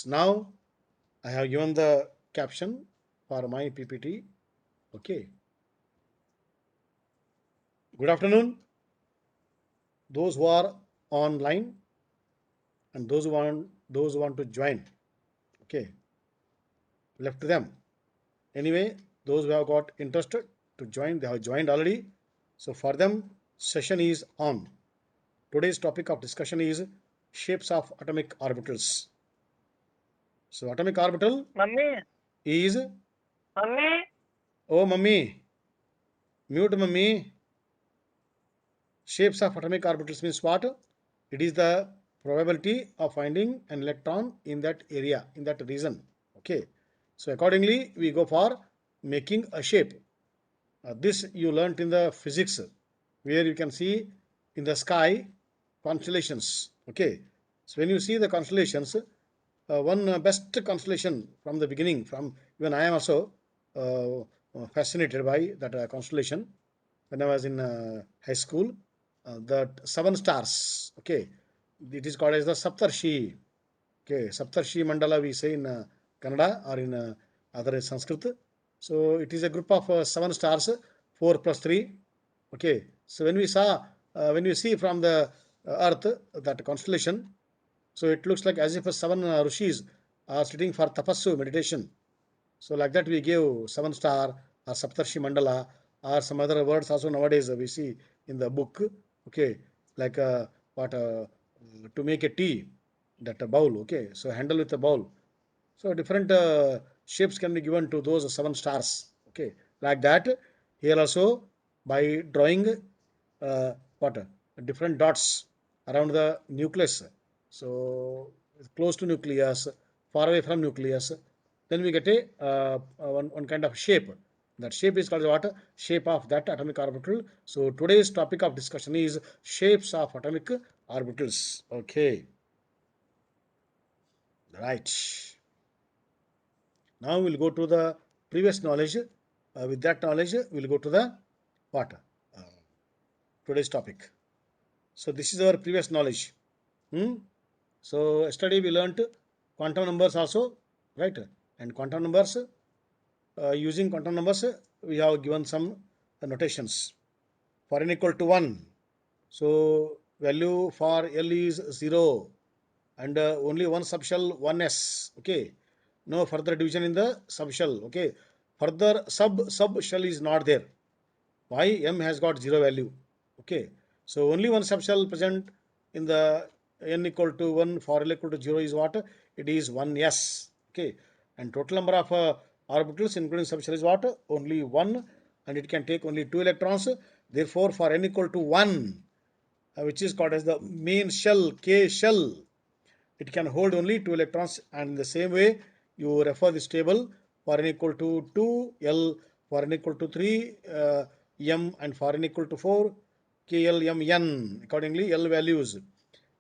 Now I have given the caption for my PPT. Okay. Good afternoon, those who are online and those who want to join. Okay, left to them. Anyway, those who have got interested to join, they have joined already. So for them, session is on. Today's topic of discussion is shapes of atomic orbitals. So atomic orbital mummy is, mummy oh mummy, mute mummy. Shapes of atomic orbitals means what? It is the probability of finding an electron in that area, in that region. Okay. So accordingly, we go for making a shape. This you learnt in the physics, where you can see in the sky constellations. Okay. So when you see the constellations, one best constellation from the beginning, from even I am also fascinated by that constellation when I was in high school. That seven stars. Okay, it is called as the Saptarshi. Okay, Saptarshi Mandala we say in Kannada or in other Sanskrit. So it is a group of seven stars, four plus three. Okay, so when we see from the Earth that constellation, so it looks like as if seven rishis are sitting for tapassu meditation. So like that we give seven star or Saptarshi Mandala or some other words also nowadays we see in the book. Okay, like what to make a tea, that a bowl. Okay, so handle with a bowl. So different shapes can be given to those seven stars. Okay, like that. Here also by drawing what different dots around the nucleus. So close to nucleus, far away from nucleus. Then we get a one kind of shape. That shape is called what? Shape of that atomic orbital. So today's topic of discussion is shapes of atomic orbitals. Okay, right. Now we'll go to the previous knowledge. With that knowledge, we'll go to the what? Uh, Today's topic. So this is our previous knowledge. Hmm? So yesterday we learnt quantum numbers also, right? And quantum numbers, using quantum numbers, we have given some notations. For n equal to 1, so value for L is 0 and only one subshell 1s. Okay, no further division in the subshell. Okay, further subshell is not there. Why? M has got 0 value. Okay, so only one subshell present in the n equal to 1 for L equal to 0 is what? It is 1s. Okay, and total number of orbitals including subshell is what? Only 1, and it can take only 2 electrons. Therefore for n equal to 1, which is called as the main shell, K shell, it can hold only 2 electrons, and in the same way you refer this table for n equal to 2 L, for n equal to 3 M, and for n equal to 4 K L M N, accordingly L values,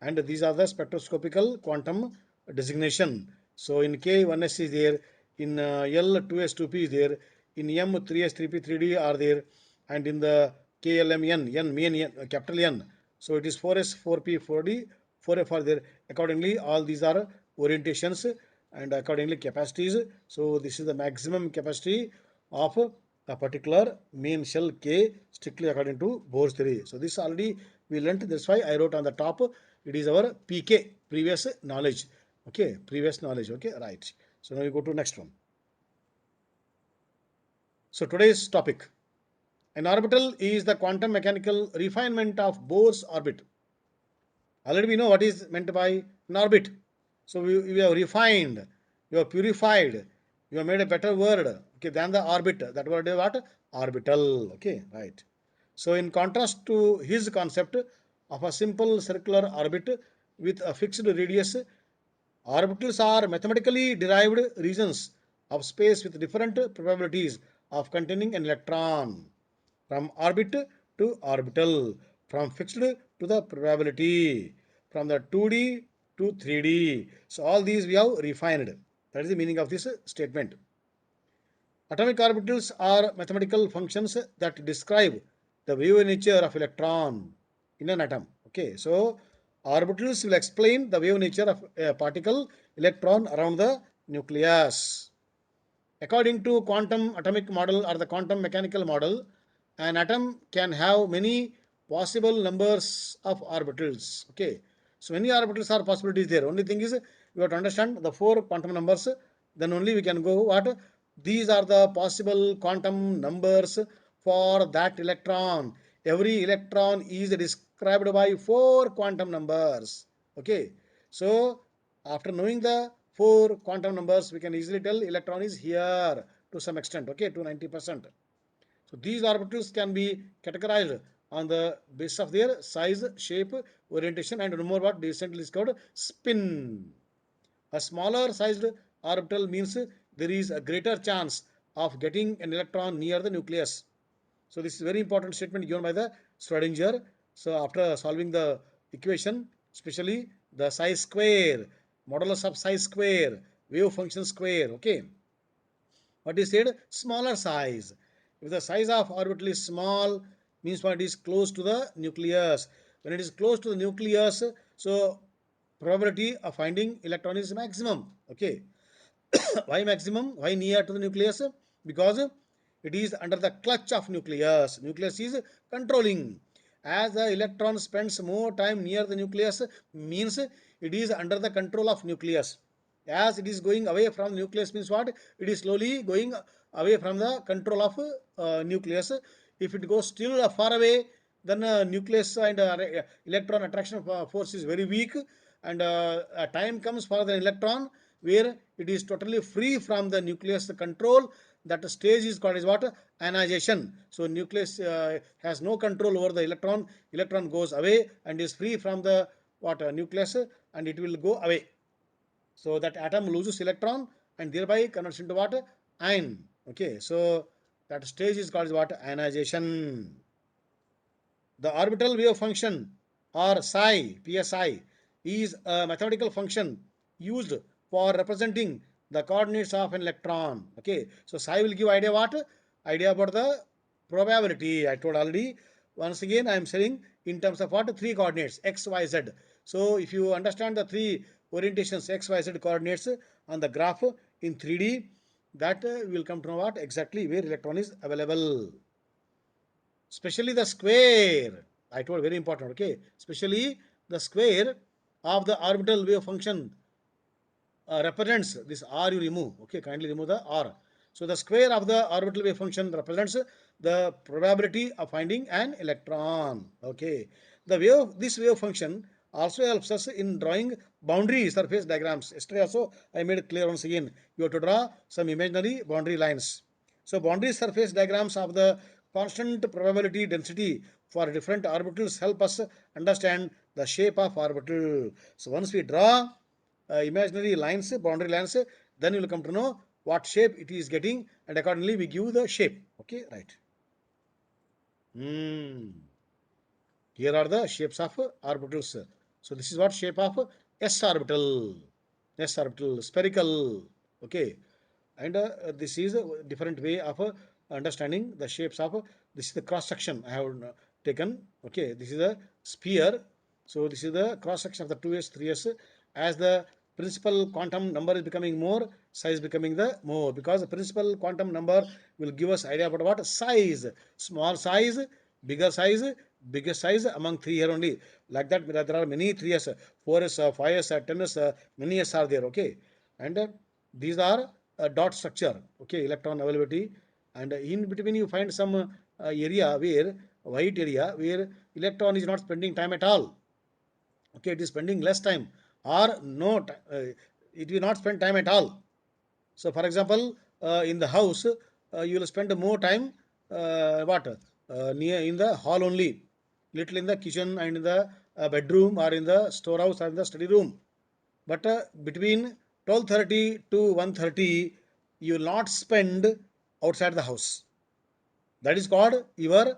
and these are the spectroscopical quantum designation. So in K 1s is there, in L 2s 2p is there, in M 3s 3p 3d are there, and in the KLMN N main N, capital N, so it is 4s 4p 4d 4f are there. Accordingly all these are orientations and accordingly capacities. So this is the maximum capacity of a particular main shell K strictly according to Bohr's theory. So this already we learnt. That's why I wrote on the top. It is our PK, previous knowledge. Okay, previous knowledge. Okay, right. So now we go to next one. So today's topic: an orbital is the quantum mechanical refinement of Bohr's orbit. Already we know what is meant by an orbit. So we have refined, we have purified, we have made a better word, okay, than the orbit. That word is what? Orbital. Okay, right. So in contrast to his concept of a simple circular orbit with a fixed radius, orbitals are mathematically derived regions of space with different probabilities of containing an electron. From orbit to orbital, from fixed to the probability, from the 2D to 3D. So all these we have refined. That is the meaning of this statement. Atomic orbitals are mathematical functions that describe the wave nature of electron in an atom. Okay, so Orbitals will explain the wave nature of a particle electron around the nucleus. According to quantum atomic model or the quantum mechanical model, an atom can have many possible numbers of orbitals. Okay, so many orbitals are possibilities there. Only thing is you have to understand the four quantum numbers. Then only we can go what these are the possible quantum numbers for that electron. Every electron is described by four quantum numbers. Okay, so after knowing the four quantum numbers, we can easily tell electron is here to some extent, okay, to 90%. So these orbitals can be categorized on the basis of their size, shape, orientation, and no more what recently discovered spin. A smaller sized orbital means there is a greater chance of getting an electron near the nucleus. So this is very important statement given by the Schrodinger. So after solving the equation, especially the psi square, modulus of psi square, wave function square, okay. What is said? Smaller size. If the size of orbital is small, means what it is close to the nucleus. When it is close to the nucleus, so probability of finding electron is maximum. Okay. Why maximum? Why near to the nucleus? Because it is under the clutch of nucleus. Nucleus is controlling. As the electron spends more time near the nucleus, means it is under the control of nucleus. As it is going away from the nucleus, means what? It is slowly going away from the control of nucleus. If it goes still far away, then nucleus and electron attraction force is very weak, and a time comes for the electron where it is totally free from the nucleus control. That stage is called as what? Ionization. So nucleus has no control over the electron. Electron goes away and is free from the what nucleus, and it will go away. So that atom loses electron and thereby converts into what? Ion. Okay, so that stage is called as what? Ionization. The orbital wave function or psi is a mathematical function used for representing the coordinates of an electron. Okay, so psi will give idea what? Idea about the probability. I told already. Once again, I am saying in terms of what? Three coordinates x, y, z. So if you understand the three orientations x, y, z coordinates on the graph in 3D, that will come to know what exactly where electron is available. Especially the square. I told very important. Okay, especially the square of the orbital wave function represents this r you remove. Okay, kindly remove the r. So the square of the orbital wave function represents the probability of finding an electron. Okay, this wave function also helps us in drawing boundary surface diagrams. Yesterday also I made it clear once again. You have to draw some imaginary boundary lines. So boundary surface diagrams of the constant probability density for different orbitals help us understand the shape of orbital. So once we draw imaginary lines, boundary lines, then you will come to know what shape it is getting, and accordingly we give the shape. Okay, right. Here are the shapes of orbitals. So this is what shape of s orbital. S orbital, spherical. Okay, and this is a different way of understanding the shapes of this is the cross section I have taken. Okay, this is a sphere. So this is the cross section of the 2s 3s. As the principal quantum number is becoming more, size becoming the more, because the principal quantum number will give us idea about what size. Small size, bigger size, biggest size among three here only. Like that there are many 3s, 4s, 5s, 10s, many s are there. Okay, and these are a dot structure. Okay, electron availability, and in between you find some area where white area where electron is not spending time at all. Okay, it is spending less time or no it will not spend time at all. So for example, in the house you will spend more time what near in the hall only, little in the kitchen and in the bedroom or in the storehouse or in the study room. But between 12:30 to 1:30 you will not spend outside the house. That is called your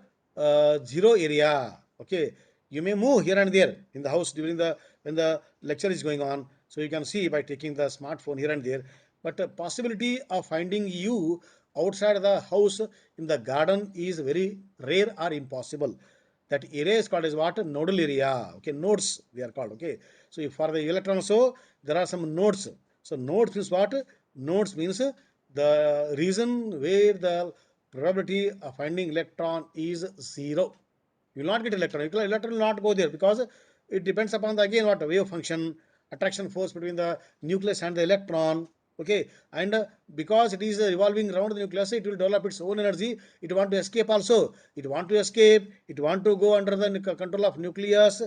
zero area. Okay, you may move here and there in the house during the when the lecture is going on, so you can see by taking the smartphone here and there, but the possibility of finding you outside the house in the garden is very rare or impossible. that area is called as what? Nodal area. Okay, nodes they are called. Okay, so if for the electron also there are some nodes. So nodes means what? Nodes means the region where the probability of finding electron is 0. You will not get electron. Electron will not go there because it depends upon the again what wave function, attraction force between the nucleus and the electron. Okay, and because it is revolving around the nucleus, it will develop its own energy. It want to escape also. It want to escape. It want to go under the control of nucleus,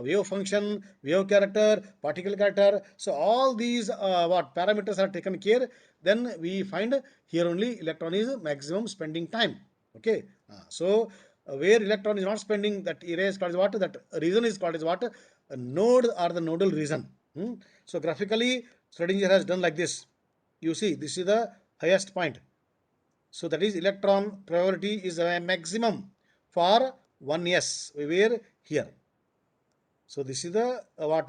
wave function, wave character, particle character. So all these what parameters are taken care. Then we find here only electron is maximum spending time. Okay, so where electron is not spending, that area is called as what? That region is called as what? A node or the nodal region. So graphically, Schrodinger has done like this. You see, this is the highest point. So that is electron probability is a maximum for 1s. Where here. So this is the what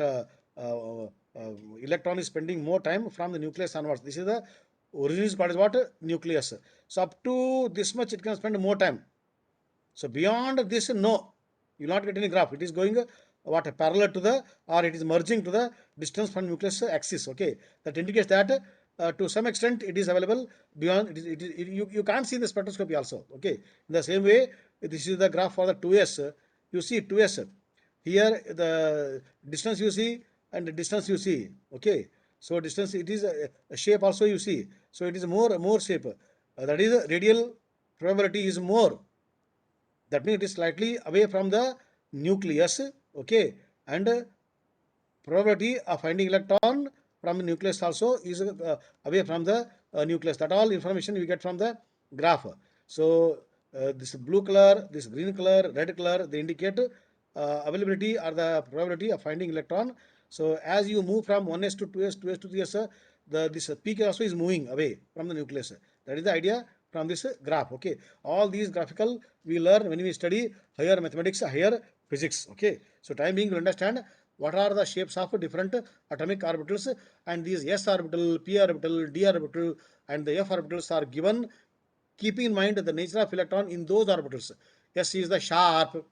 electron is spending more time from the nucleus onwards. This is the origin is called as what? Nucleus. So up to this much it can spend more time. So beyond this, no, you will not get any graph. It is going what parallel to the, or it is merging to the distance from nucleus axis. Okay, that indicates that to some extent it is available beyond. You can't see the spectroscopy also. Okay, in the same way, this is the graph for the 2s. You see 2s here, the distance you see and the distance you see. Okay, so distance, it is a shape also you see. So it is more shape. That is radial probability is more. That means it is slightly away from the nucleus. Okay, and probability of finding electron from the nucleus also is away from the nucleus. That all information we get from the graph. So this blue color, this green color, red color, they indicate availability or the probability of finding electron. So as you move from 1s to 2s, 2s to 3s, this peak also is moving away from the nucleus. That is the idea from this graph. Okay, all these graphical we learn when we study higher mathematics, higher physics. Okay, so time being to understand what are the shapes of different atomic orbitals, and these s orbital, p orbital, d orbital, and the f orbitals are given keeping in mind the nature of electron in those orbitals. S is the sharp,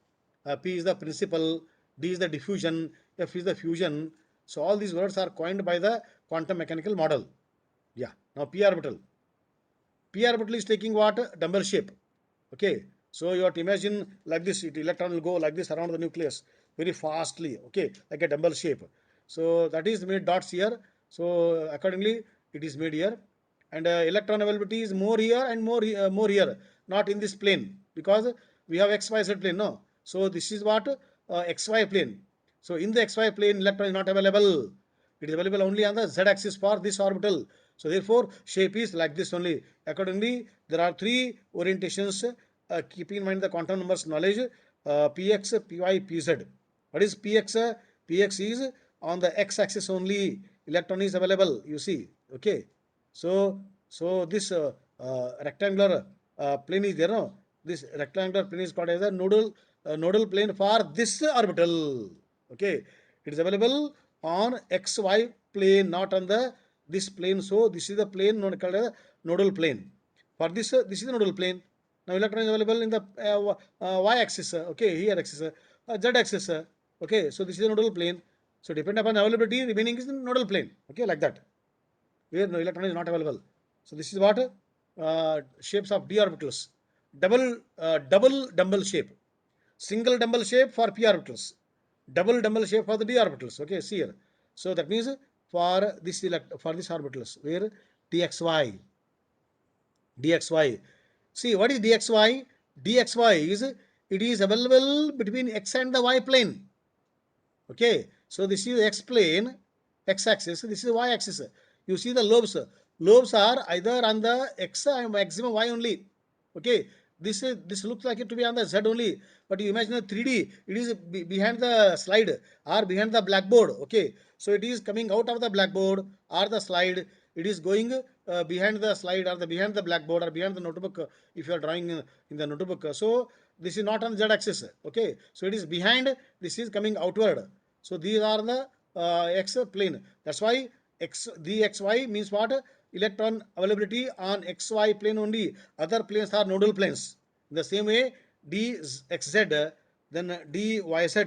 p is the principal, d is the diffusion, f is the fusion. So all these words are coined by the quantum mechanical model. Yeah, now p orbital. P orbital is taking what? Dumbbell shape. Okay, so you have to imagine like this, electron will go like this around the nucleus very fastly. Okay, like a dumbbell shape. So that is made dots here. So accordingly it is made here, and electron availability is more here and more here, not in this plane, because we have xyz plane. No, so this is what xy plane. So in the xy plane electron is not available. It is available only on the z axis for this orbital. So therefore shape is like this only. Accordingly there are three orientations. Keeping in mind the quantum numbers knowledge, px, py, pz. What is px? Px is on the x axis only. Electron is available, you see. Okay, so this rectangular plane is there. No, this rectangular plane is called as a nodal plane for this orbital. Okay, it is available on xy plane, not on the this plane. So this is the plane known called as nodal plane. For this, this is the nodal plane. Now electron is available in the y-axis. Okay, here axis, z-axis. Okay, so this is the nodal plane. So depend upon availability, remaining is the nodal plane. Okay, like that, where no electron is not available. So this is what shapes of d orbitals. Double dumbbell shape, single dumbbell shape for p orbitals, double dumbbell shape for the d orbitals. Okay, see here. So that means for this orbitals where dxy, dxy. See what is dxy? Dxy is it is available between x and the y plane. Okay, so this is x plane, x axis. This is y axis. You see the lobes. Lobes are either on the x maximum y only. Okay, this looks like it to be on the z only. But you imagine a 3D. It is behind the slide or behind the blackboard. Okay, so it is coming out of the blackboard or the slide. It is going behind the slide or the behind the blackboard or behind the notebook. If you are drawing in the notebook, so this is not on z axis. Okay, so it is behind. This is coming outward. So these are the x plane. That's why dxy means what? Electron availability on xy plane only. Other planes are nodal planes. In the same way, dxz, then dy z,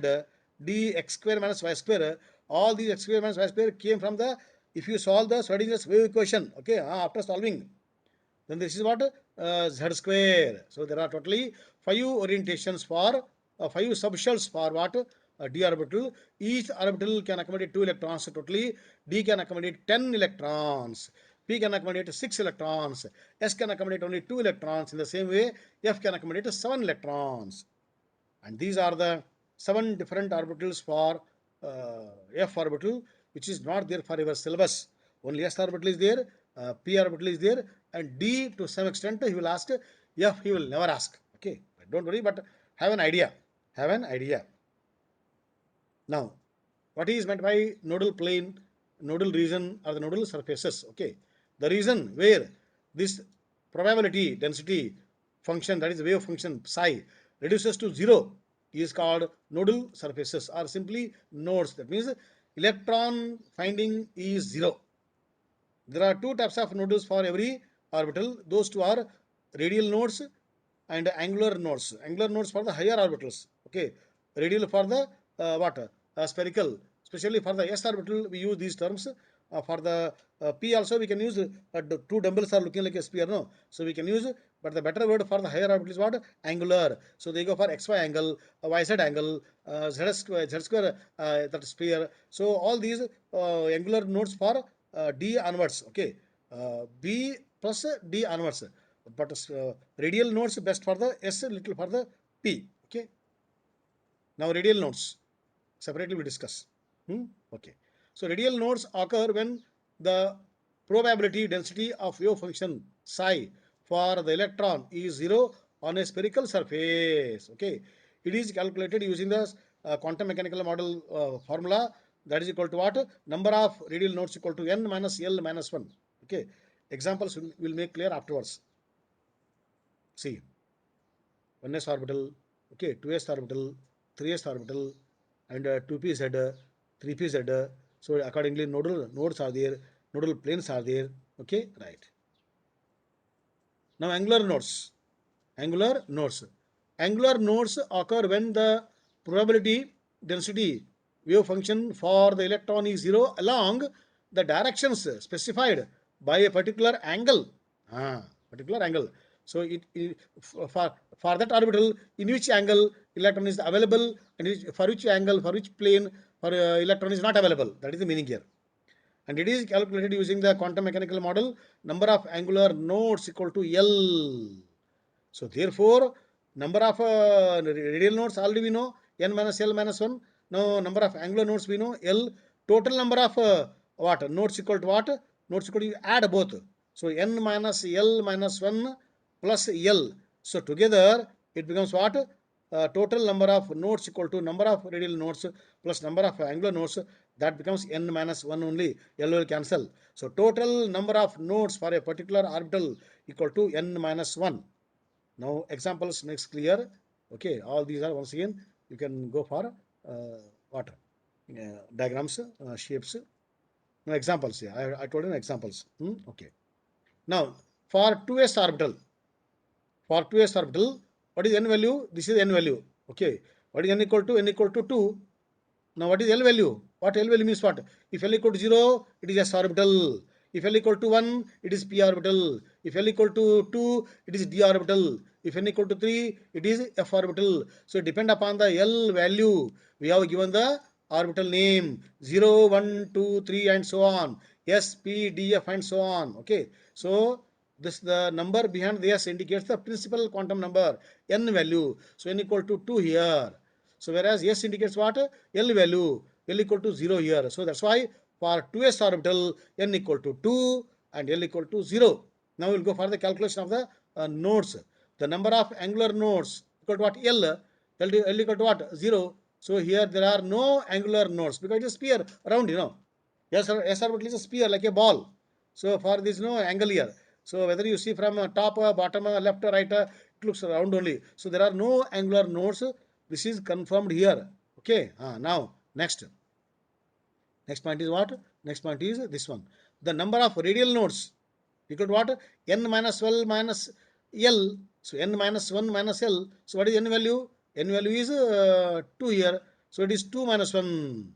dx square minus y square, all these x square minus y square came from the, if you solve the Schrödinger's wave equation, okay, after solving, then this is what, z square. So there are totally 5 orientations for 5 subshells for what, d orbital. Each orbital can accommodate 2 electrons. So totally d can accommodate 10 electrons, p can accommodate 6 electrons, s can accommodate only 2 electrons. In the same way, f can accommodate 7 electrons. And these are the 7 different orbitals for f orbital, which is not there for your syllabus. Only s orbital is there, p orbital is there, and d to some extent he will ask, f he will never ask. Okay, don't worry, but have an idea. Have an idea. Now, what is meant by nodal plane, nodal region, or the nodal surfaces? Okay, the region where this probability density function, that is wave function psi, reduces to 0 is called nodal surfaces, or simply nodes. That means electron finding is 0. There are 2 types of nodes for every orbital. Those 2 are radial nodes and angular nodes. Angular nodes for the higher orbitals. Okay, radial for the what? Spherical. Especially for the s orbital, we use these terms. For the p also, we can use 2 dumbbells are looking like a sphere, no? So we can use, but the better word for the higher orbital is what? Angular. So they go for xy angle, yz angle, z square, that sphere. So all these angular nodes for d onwards. Okay, b plus d onwards. But radial nodes best for the s, little for the p. Okay. Now radial nodes separately we discuss. Okay. So radial nodes occur when the probability density of wave function psi for the electron is 0 on a spherical surface. Okay. It is calculated using the quantum mechanical model formula, that is equal to what? Number of radial nodes equal to n minus l minus 1. Okay. Examples will make clear afterwards. See, 1s orbital, okay, 2s orbital, 3s orbital, and 2pz, 3pz. So accordingly, nodal nodes are there, nodal planes are there. Okay, right. Now angular nodes. Angular nodes. Angular nodes occur when the probability density wave function for the electron is 0 along the directions specified by a particular angle. Particular angle. So for that orbital, in which angle electron is available, and for which angle, for which plane, for electron is not available. That is the meaning here. And it is calculated using the quantum mechanical model, number of angular nodes equal to L. So therefore, number of radial nodes already we know, n minus l minus 1. Now number of angular nodes we know, L. Total number of what? Nodes equal to what? Nodes equal to, you add both. So n minus l minus 1 plus l. So together it becomes what? Total number of nodes equal to number of radial nodes plus number of angular nodes. That becomes n minus 1 only. L will cancel. So total number of nodes for a particular orbital equal to n minus 1. Now examples makes clear. Okay, all these are, once again you can go for what? Diagrams, shapes. Now examples here. I told you examples. Okay. Now for 2s orbital, what is n value? This is n value. Okay. What is n equal to? N equal to 2. Now what is L value? What L value means what? If L equal to 0, it is s orbital. If L equal to 1, it is p orbital. If L equal to 2, it is d orbital. If n equal to 3, it is f orbital. So depend upon the L value, we have given the orbital name 0, 1, 2, 3 and so on. S, P, D, F and so on. Okay. So this, the number behind the S indicates the principal quantum number, n value. So n equal to 2 here. So whereas S indicates what? L value, L equal to 0 here. So that's why for 2s orbital, n equal to 2 and L equal to 0. Now we'll go for the calculation of the nodes. The number of angular nodes equal to what? L equal to what? 0. So here there are no angular nodes because it is sphere round, you know. S orbital is a sphere like a ball. So for this no angle here. So whether you see from top, bottom, left, right, it looks round only. So there are no angular nodes. This is confirmed here. Okay. Now next point is what? Next point is this one. The number of radial nodes equal to what? N minus 12 minus L. So n minus 1 minus L. So what is n value? n value is 2 here. So it is 2 minus 1.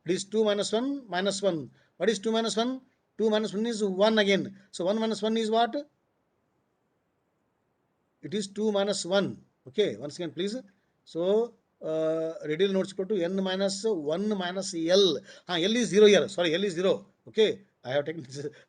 It is 2 minus 1 minus 1. What is 2 minus 1? 2 minus 1 is 1 again. So 1 minus 1 is what? It is 2 minus 1. Okay, once again, please. So radial nodes equal to n minus 1 minus L. L is 0 here. Sorry, L is 0. Okay, I have taken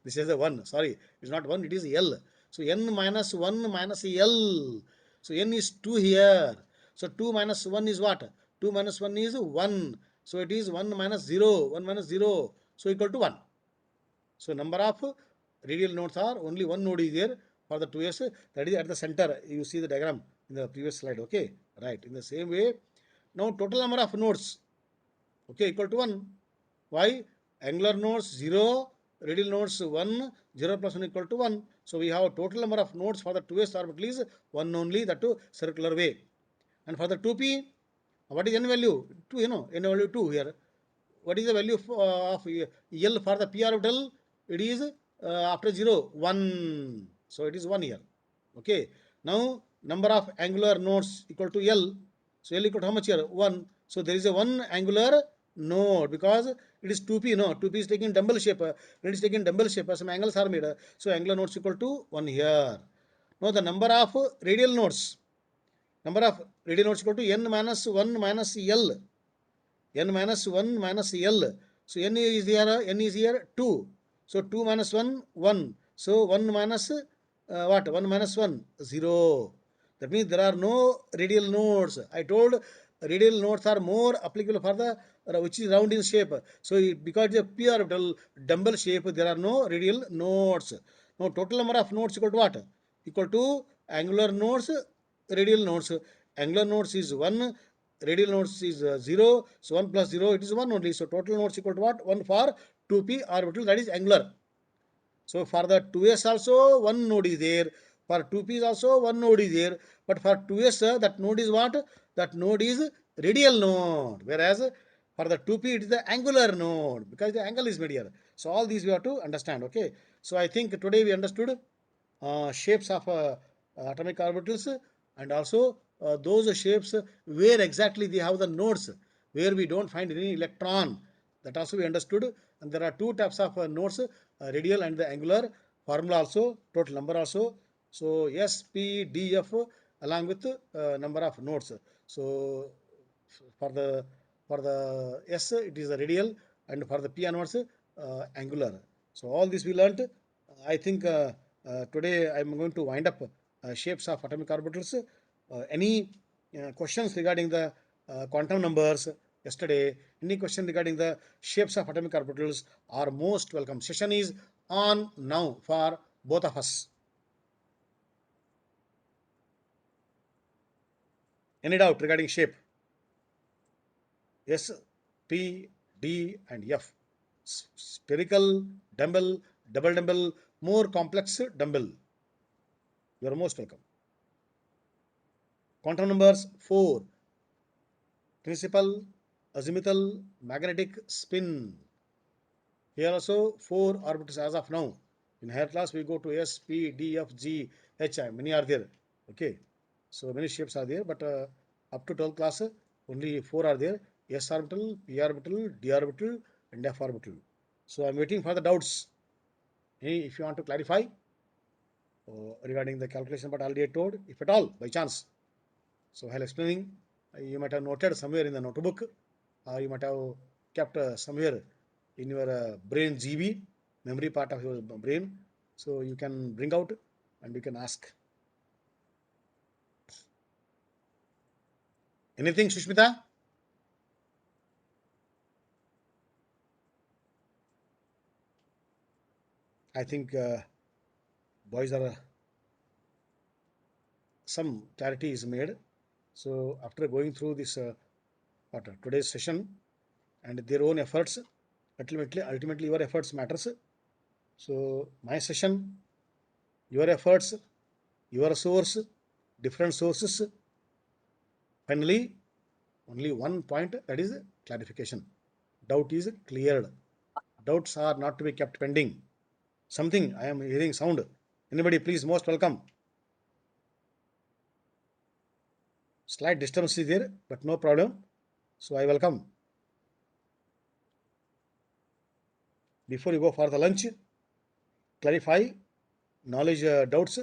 this is a 1. Sorry, it's not 1, it is L. So n minus 1 minus L. So n is 2 here. So 2 minus 1 is what? 2 minus 1 is 1. So it is 1 minus 0. 1 minus 0. So equal to 1. So number of radial nodes are only one node is there for the 2s, that is at the center. You see the diagram in the previous slide. Okay, right. In the same way, now total number of nodes, okay, equal to 1. Why? Angular nodes 0, radial nodes 1, 0 plus 1 equal to 1. So we have total number of nodes for the 2s orbital is 1 only, that too circular way. And for the 2p, what is n value? 2, n value 2 here. What is the value of L for the p orbital? It is after 0, 1. So it is 1 here. Okay. Now number of angular nodes equal to L. So L equal to how much here? 1. So there is a 1 angular node because it is 2p. No, 2p is taking dumbbell shape. It is taking dumbbell shape. Some angles are made. So angular nodes equal to 1 here. Now the number of radial nodes. Number of radial nodes equal to n minus 1 minus L. N minus 1 minus L. So n is here 2. So 2 minus 1, 1. So 1 minus what? 1 minus 1, 0. That means there are no radial nodes. I told radial nodes are more applicable for the which is round in shape. So because the p orbital dumbbell shape, there are no radial nodes. Now total number of nodes equal to what? Equal to angular nodes, radial nodes. Angular nodes is 1, radial nodes is 0. So 1 plus 0, it is 1 only. So total nodes equal to what? 1 for 2p orbital, that is angular. So for the 2s also 1 node is there. For 2p is also 1 node is there. But for 2s, that node is what? That node is radial node. Whereas for the 2p, it is the angular node because the angle is made here. So all these we have to understand. Okay. So I think today we understood shapes of atomic orbitals and also those shapes where exactly they have the nodes, where we don't find any electron. That also we understood. And there are two types of nodes, radial and the angular. Formula also, total number also. So S, P, D, F along with number of nodes. So for the S it is a radial, and for the P onwards angular. So all this we learnt. I think today I am going to wind up shapes of atomic orbitals. Any questions regarding the quantum numbers yesterday? Any question regarding the shapes of atomic orbitals are most welcome. Session is on now for both of us. Any doubt regarding shape? S, P, D, and F. Spherical, dumbbell, double dumbbell, more complex dumbbell. You are most welcome. Quantum numbers 4. Principal, azimuthal, magnetic, spin. Here also 4 orbitals as of now. In higher class we go to S, P, D, F, G, H. Many are there. Okay. So many shapes are there, but up to 12th class only 4 are there. S orbital, P orbital, D orbital, and F orbital. So I'm waiting for the doubts. If you want to clarify regarding the calculation, but already I told, if at all, by chance. So while explaining, you might have noted somewhere in the notebook, or you might have kept somewhere in your brain GB, memory part of your brain. So you can bring out and you can ask. Anything, Sushmita? I think boys are some clarity is made. So after going through this today's session and their own efforts, ultimately your efforts matters. So my session, your efforts, your source, different sources. Finally, only one point, that is clarification. Doubt is cleared. Doubts are not to be kept pending. Something I am hearing sound. Anybody, please, most welcome. Slight distance is there, but no problem. So I welcome. Before you go for the lunch, clarify knowledge doubts,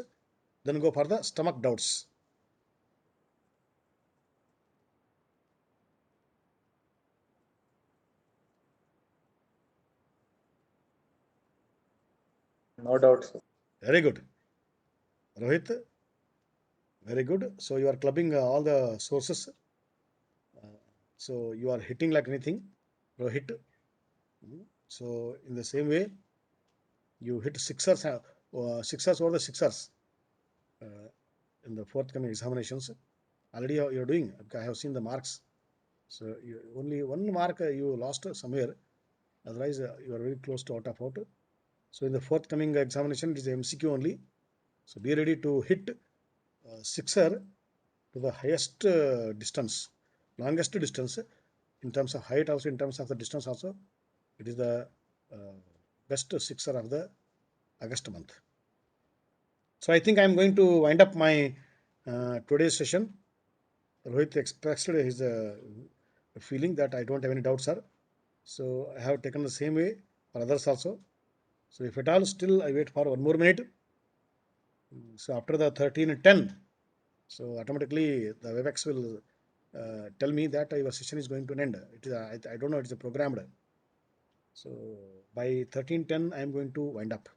then go for the stomach doubts. No doubt, sir. Very good. Rohit, very good. So you are clubbing all the sources. So you are hitting like anything, Rohit. So in the same way, you hit sixers over the sixers uh, in the forthcoming examinations. Already you're doing. I have seen the marks. So only one mark you lost somewhere. Otherwise, you are very close to out of out. So in the forthcoming examination, it is MCQ only. So be ready to hit sixer to the highest distance, longest distance in terms of height, also in terms of the distance. Also, it is the uh, best sixer of the August month. So I think I am going to wind up my today's session. Rohit expressed his feeling that I don't have any doubts, sir. So I have taken the same way for others also. So if at all still I wait for one more minute. So after the 13:10, so automatically the WebEx will tell me that your session is going to end. It is I don't know, it is programmed. So by 13:10 I am going to wind up.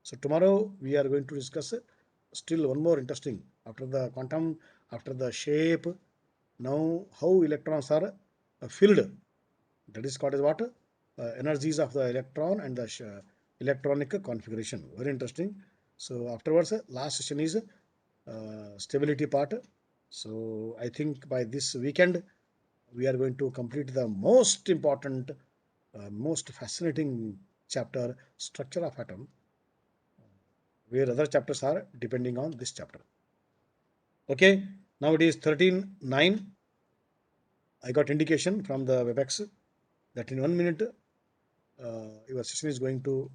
So tomorrow we are going to discuss still one more interesting after the quantum, after the shape. Now how electrons are filled. That is called as what? Energies of the electron and the electronic configuration. Very interesting. So afterwards, last session is stability part. So I think by this weekend we are going to complete the most important, most fascinating chapter, structure of atom, where other chapters are depending on this chapter. Okay, now it is 13:09. I got indication from the WebEx that in 1 minute your session is going to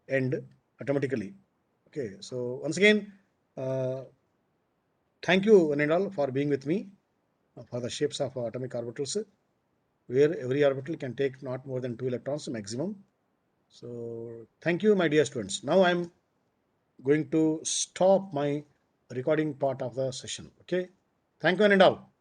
end automatically. Okay, so once again, uh, thank you one and all for being with me for the shapes of atomic orbitals, where every orbital can take not more than 2 electrons maximum. So thank you, my dear students. Now I'm going to stop my recording part of the session. Okay, thank you one and all.